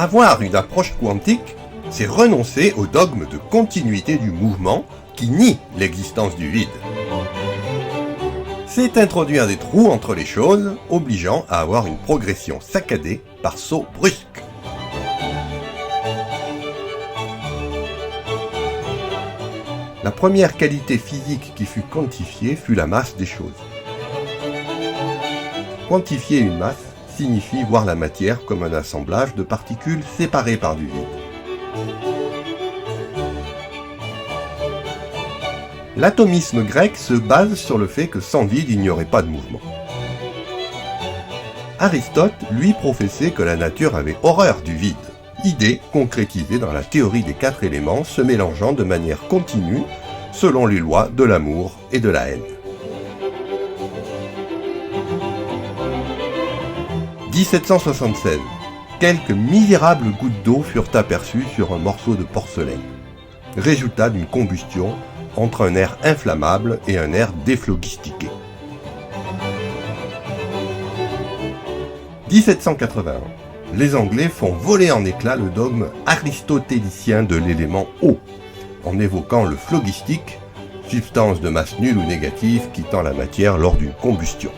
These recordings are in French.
Avoir une approche quantique, c'est renoncer au dogme de continuité du mouvement qui nie l'existence du vide. C'est introduire des trous entre les choses, obligeant à avoir une progression saccadée par sauts brusques. La première qualité physique qui fut quantifiée fut la masse des choses. Quantifier une masse signifie voir la matière comme un assemblage de particules séparées par du vide. L'atomisme grec se base sur le fait que sans vide il n'y aurait pas de mouvement. Aristote, lui, professait que la nature avait horreur du vide, idée concrétisée dans la théorie des 4 éléments se mélangeant de manière continue selon les lois de l'amour et de la haine. 1776. Quelques misérables gouttes d'eau furent aperçues sur un morceau de porcelaine, résultat d'une combustion entre un air inflammable et un air déphlogistiqué. 1781. Les Anglais font voler en éclats le dogme aristotélicien de l'élément eau, en évoquant le phlogistique, substance de masse nulle ou négative quittant la matière lors d'une combustion.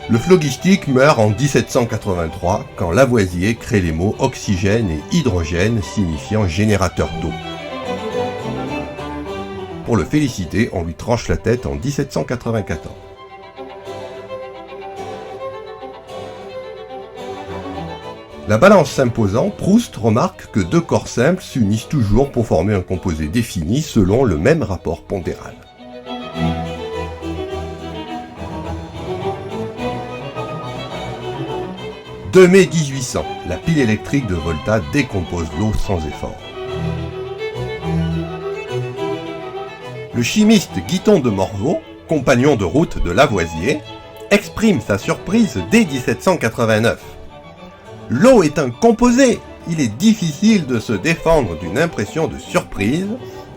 Le phlogistique meurt en 1783 quand Lavoisier crée les mots oxygène et hydrogène signifiant générateur d'eau. Pour le féliciter, on lui tranche la tête en 1794. La balance s'imposant, Proust remarque que 2 corps simples s'unissent toujours pour former un composé défini selon le même rapport pondéral. « 2 mai 1800, la pile électrique de Volta décompose l'eau sans effort. » Le chimiste Guiton de Morveau, compagnon de route de Lavoisier, exprime sa surprise dès 1789. L'eau est un composé, il est difficile de se défendre d'une impression de surprise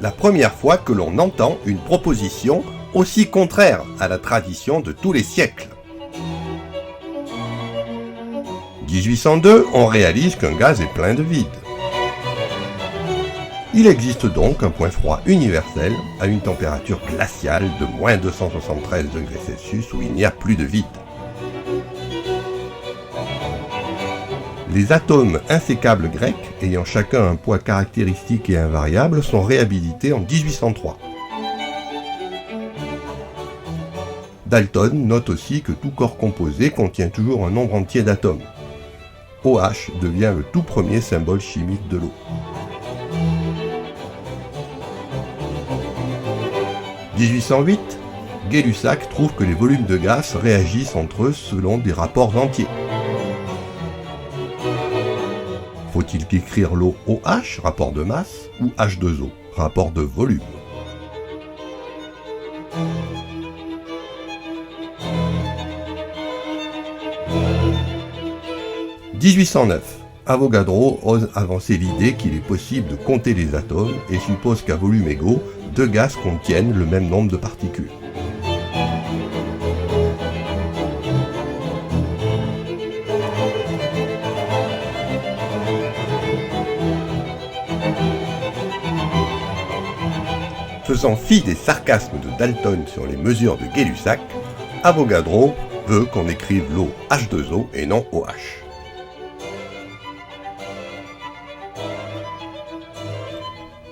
la première fois que l'on entend une proposition aussi contraire à la tradition de tous les siècles. 1802, on réalise qu'un gaz est plein de vide. Il existe donc un point froid universel à une température glaciale de moins 273 degrés Celsius où il n'y a plus de vide. Les atomes insécables grecs, ayant chacun un poids caractéristique et invariable, sont réhabilités en 1803. Dalton note aussi que tout corps composé contient toujours un nombre entier d'atomes. OH devient le tout premier symbole chimique de l'eau. 1808, Gay-Lussac trouve que les volumes de gaz réagissent entre eux selon des rapports entiers. Faut-il qu'écrire l'eau OH, rapport de masse, ou H2O, rapport de volume? « 1809. Avogadro ose avancer l'idée qu'il est possible de compter les atomes et suppose qu'à volume égaux, 2 gaz contiennent le même nombre de particules. Faisant fi des sarcasmes de Dalton sur les mesures de Gay-Lussac, Avogadro veut qu'on écrive l'eau H2O et non OH.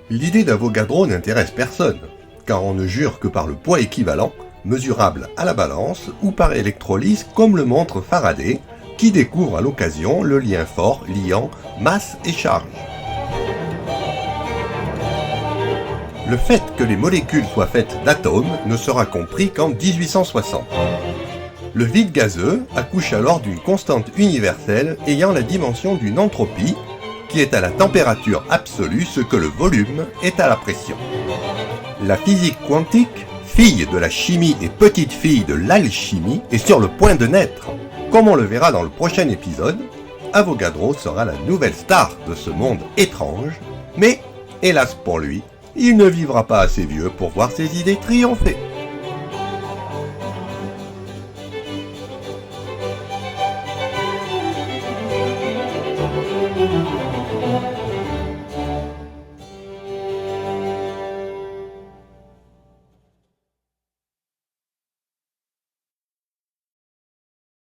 L'idée d'Avogadro n'intéresse personne, car on ne jure que par le poids équivalent, mesurable à la balance ou par électrolyse comme le montre Faraday, qui découvre à l'occasion le lien fort liant masse et charge. Le fait que les molécules soient faites d'atomes ne sera compris qu'en 1860. Le vide gazeux accouche alors d'une constante universelle ayant la dimension d'une entropie, qui est à la température absolue ce que le volume est à la pression. La physique quantique, fille de la chimie et petite fille de l'alchimie, est sur le point de naître. Comme on le verra dans le prochain épisode, Avogadro sera la nouvelle star de ce monde étrange, mais, hélas pour lui, il ne vivra pas assez vieux pour voir ses idées triompher.